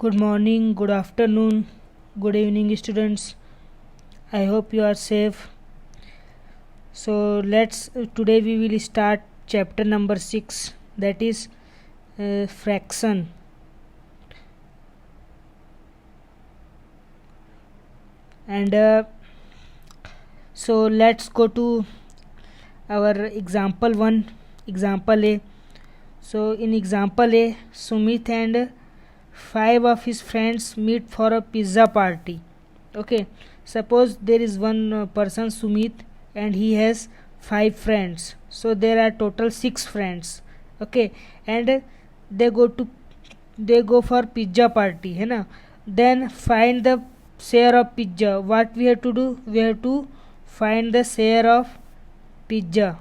Good morning, good afternoon, good evening, students. I hope you are safe. So today we will start chapter number 6, that is fraction. And so let's go to our example 1, example A. So in example A, Sumit and 5 of his friends meet for a pizza party. Okay, suppose there is one person, Sumit, and he has 5 friends, so there are total 6 friends. Okay, and they go for pizza party, है ना. Then find the share of pizza. What we have to do? We have to find the share of pizza.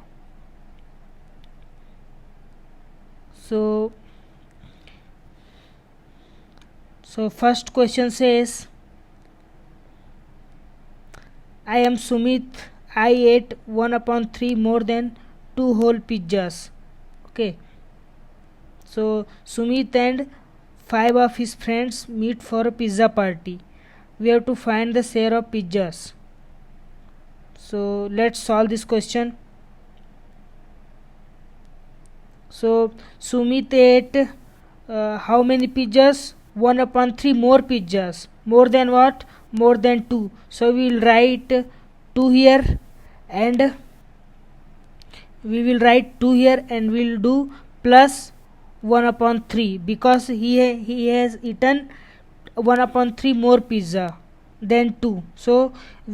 So first question says, I am Sumit. I ate 1/3 more than 2 whole pizzas. Okay. So Sumit and 5 of his friends meet for a pizza party. We have to find the share of pizzas. So let's solve this question. So Sumit ate how many pizzas? 1/3 more pizzas. More than what? More than 2. So we will write 2 here, and we will do plus 1/3, because he has eaten 1/3 more pizza than 2. So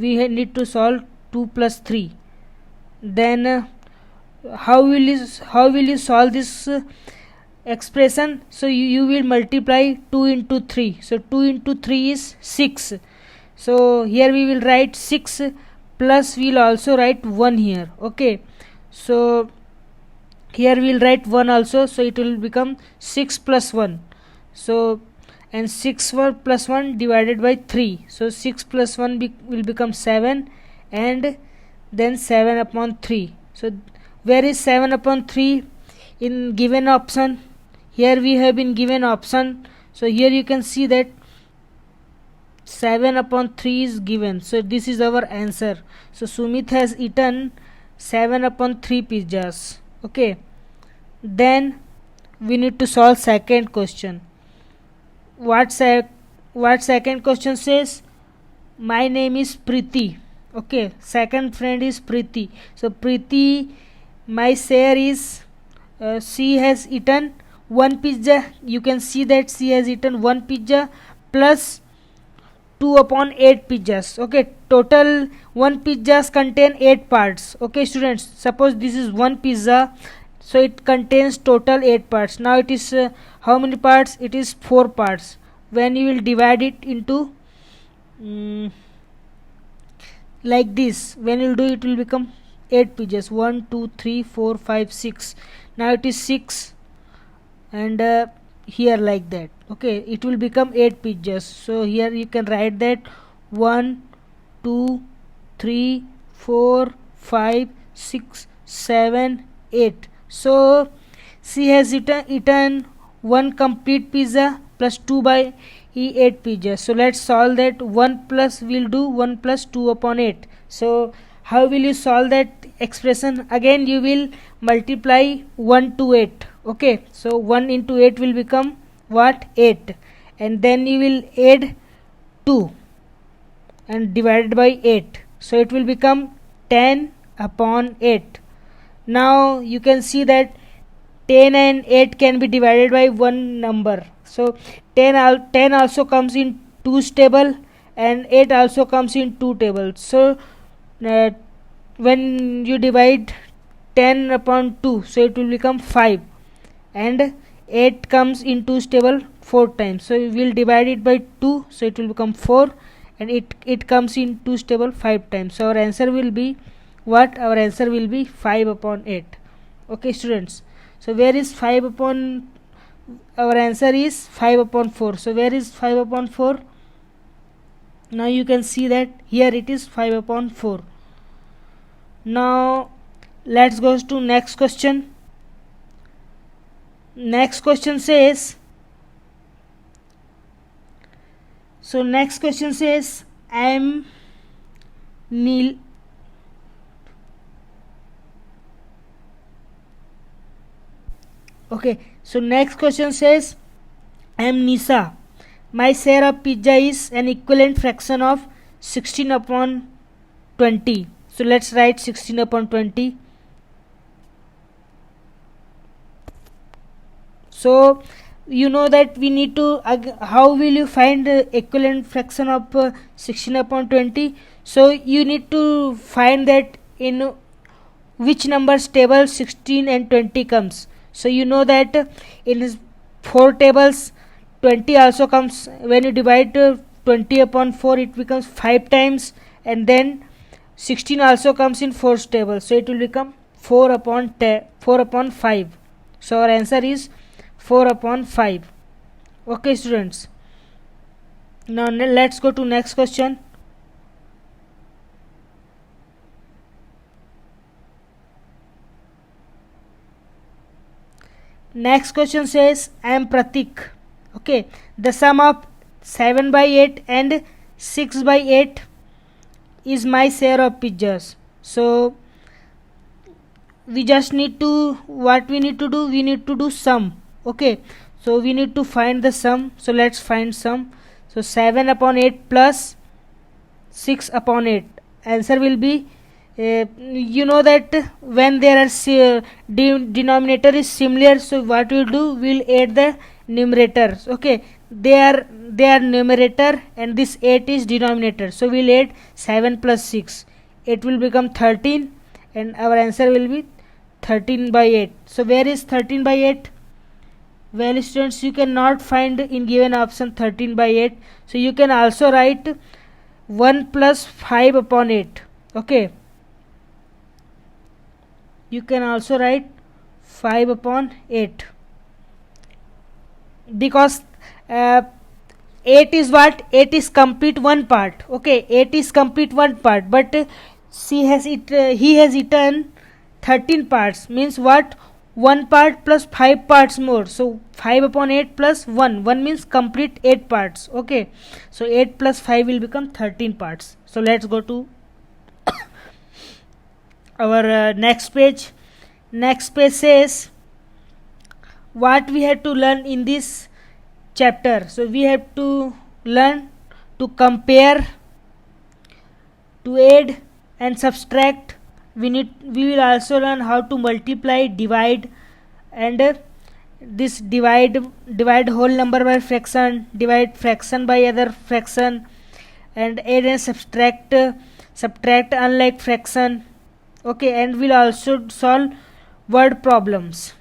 we need to solve 2 plus 3. Then how will you solve this expression? So you will multiply 2 into 3. So 2 into 3 is 6. So here we will write 6, plus we will also write 1 here. Okay, so here we will write 1 also, so it will become 6 plus 1. So and 6 plus 1 divided by 3. So 6 plus 1 will become 7, and then 7/3. So where is 7/3 in given option? Here we have been given option. So here you can see that 7/3 is given. So this is our answer. So Sumit has eaten 7/3 pizzas. Okay, then we need to solve second question. What second question says? My name is Preeti. Okay, second friend is Preeti. So Preeti, my share is she has eaten 1 pizza. You can see that she has eaten 1 pizza plus 2/8 pizzas. Okay, total 1 pizzas contain 8 parts. Okay students, suppose this is 1 pizza, so it contains total 8 parts. Now it is how many parts? It is 4 parts. When you will divide it into like this, when you will do, it will become 8 pizzas. 1 2 3 4 5 6. Now it is 6, and here like that. Okay, it will become 8 pizzas. So here you can write that 1 2 3 4 5 6 7 8. So she has eaten 1 complete pizza plus 2 by 8 pizzas. So let's solve that. 1 plus will do 1 plus 2/8. So how will you solve that expression? Again you will multiply 1 to 8. Okay, so 1 into 8 will become what? 8, and then you will add 2 and divided by 8. So it will become 10/8. Now you can see that 10 and 8 can be divided by one number. So 10 also comes in 2's table, and 8 also comes in 2 tables. So when you divide 10 upon 2, so it will become 5, and 8 comes in 2's table 4 times. So we will divide it by 2, so it will become 4, and it comes in 2's table 5 times. So our answer will be what? Our answer will be 5/8. Okay students, so where is 5 upon? Our answer is 5/4. So where is 5/4? Now you can see that here it is 5/4. Now let's go to next question. Next question says, So next question says M Neil. Okay, so next question says I'm Nisa. My share of pizza is an equivalent fraction of 16 upon 20. So let's write 16 upon 20. So you know that we need to how will you find equivalent fraction of 16 upon 20? So you need to find that in which numbers table 16 and 20 comes. So you know that in 4 tables 20 also comes. When you divide 20 upon 4, it becomes 5 times, and then 16 also comes in 4th table, so it will become 4 upon 5. So our answer is 4 upon 5. Okay students, now let's go to next question. Next question says I am Pratik. Okay, the sum of 7 by 8 and 6 by 8 is my share of pizzas. So we just need to, what we need to do, we need to do sum. Okay, so we need to find the sum. So let's find sum. So 7 upon 8 plus 6 upon 8, answer will be you know that when there are denominator is similar, so what we'll do, we'll add the numerators. Okay, they are numerator and this 8 is denominator, so we'll add 7 plus 6, it will become 13, and our answer will be 13 by 8. So where is 13 by 8? Well students, you cannot find in given option 13 by 8, so you can also write 1 plus 5 upon 8. Okay, you can also write 5 upon 8, because 8 is what? 8 is complete one part. Okay, 8 is complete one part, but he has eaten 13 parts, means what? 1 part plus 5 parts more, so 5 upon 8 plus 1 means complete 8 parts. Okay, so 8 plus 5 will become 13 parts. So let's go to our next page. Next page says what we have to learn in this chapter. So we have to learn to compare, to add and subtract. We will also learn how to multiply, divide, and this divide whole number by fraction, divide fraction by other fraction, and add and subtract unlike fraction. Okay, and we'll also solve word problems.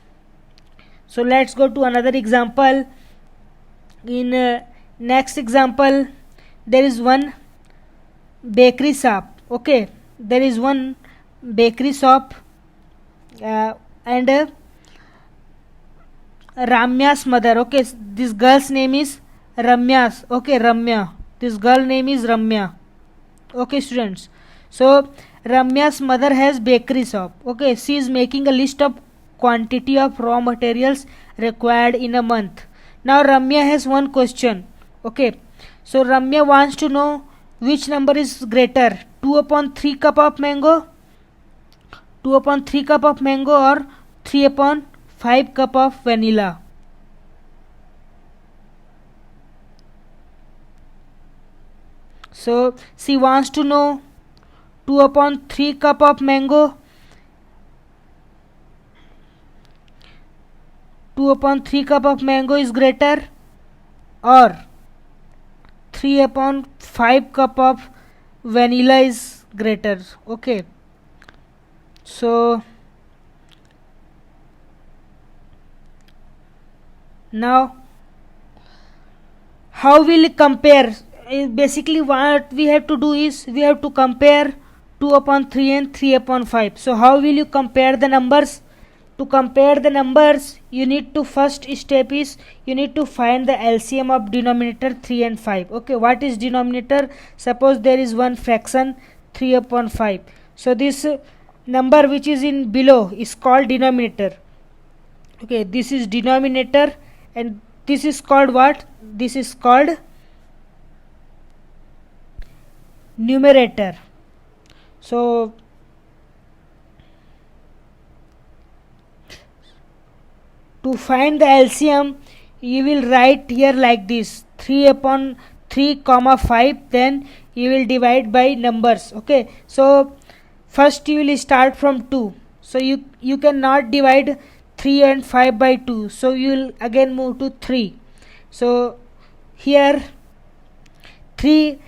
So let's go to another example. In next example, there is one bakery shop. Okay, there is one bakery shop and Ramya's mother. Okay, this girl's name is Ramya. Okay, Ramya, this girl name is Ramya. Okay students, so Ramya's mother has bakery shop. Okay, she is making a list of quantity of raw materials required in a month. Now Ramya has one question. Okay, so Ramya wants to know which number is greater, 2 upon 3 cup of mango, 2 upon 3 cup of mango, or 3 upon 5 cup of vanilla. So she wants to know 2 upon 3 cup of mango, 2 upon 3 cup of mango is greater, or 3 upon 5 cup of vanilla is greater. Okay, so now how will we compare? Basically what we have to do is we have to compare 2 upon 3 and 3 upon 5. So how will you compare the numbers? To compare the numbers, you need to, first step is you need to find the LCM of denominator 3 and 5. Okay, what is denominator? Suppose there is one fraction 3 upon 5. So this number which is in below is called denominator. Okay, this is denominator, and this is called what? This is called numerator. So to find the LCM, you will write here like this: 3 upon 3 comma 5, then you will divide by numbers. Okay, so first you will start from 2, so you cannot divide 3 and 5 by 2, so you will again move to 3. So here 3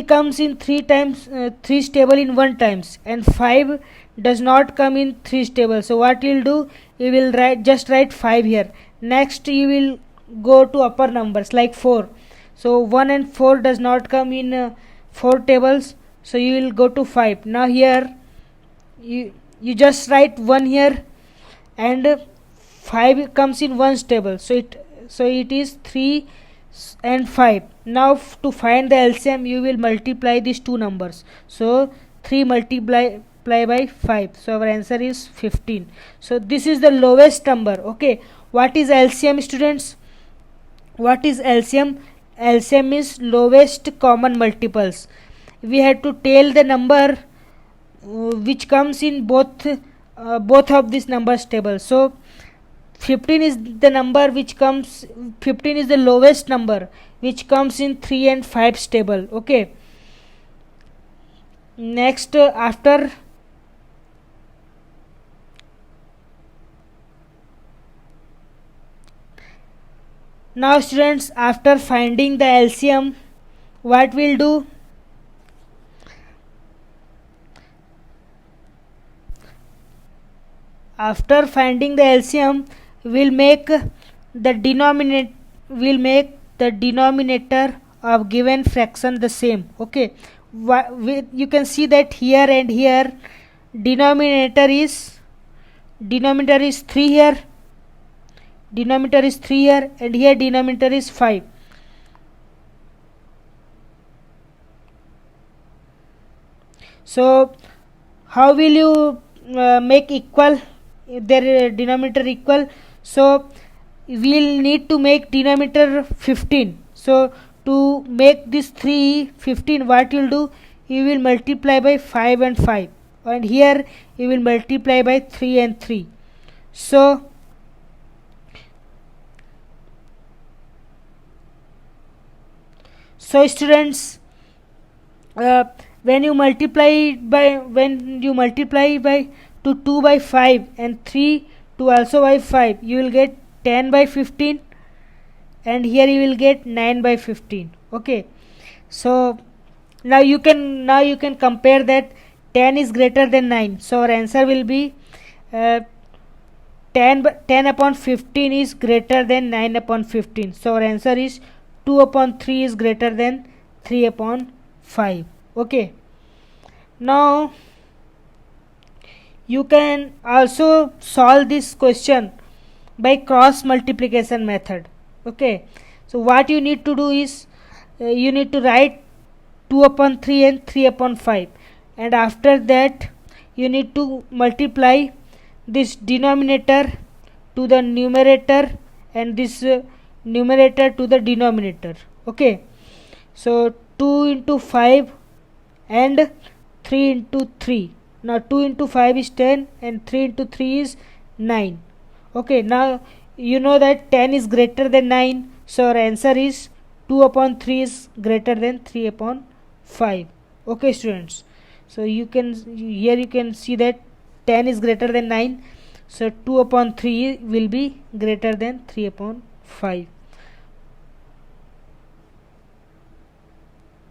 comes in 3 times, 3 stable in 1 times, and 5 does not come in 3 stable. So what you will do, you will write 5 here. Next you will go to upper numbers like 4. So 1 and 4 does not come in 4 tables, so you will go to 5. Now here you just write 1 here, and 5 comes in 1 table, so it is 3 and 5. Now to find the LCM, you will multiply these two numbers. So 3 multiply by 5, so our answer is 15. So this is the lowest number. Okay, what is LCM, students? What is LCM? LCM is lowest common multiples. We have to tell the number which comes in both of these numbers table. So 15 is the number which comes, 15 is the lowest number which comes in 3 and 5 table. Okay, next after now students, after finding the LCM, what we'll do, after finding the LCM, we'll make the denominator of given fraction the same. Okay, you can see that here and here denominator is 3 here, denominator is 3 here, and here denominator is 5. So how will you make equal their denominator equal? So we'll need to make denominator 15. So to make this 3 15, what you'll do, you will multiply by 5 and 5, and here you will multiply by 3 and 3. So students, when you multiply by to 2 by 5 and 3 to also by 5, you will get 10 by 15, and here you will get 9 by 15. Okay, so now you can compare that 10 is greater than 9, so our answer will be 10 upon 15 is greater than 9 upon 15. So our answer is 2 upon 3 is greater than 3 upon 5. Okay, now you can also solve this question by cross multiplication method. Okay, so what you need to do is you need to write 2 upon 3 and 3 upon 5, and after that you need to multiply this denominator to the numerator and this numerator to the denominator. Okay, so 2 into 5 and 3 into 3. Now 2 into 5 is 10 and 3 into 3 is 9. Okay, now you know that 10 is greater than 9, so our answer is 2 upon 3 is greater than 3 upon 5. Okay students, so you can see that 10 is greater than 9, so 2 upon 3 will be greater than 3 upon 5.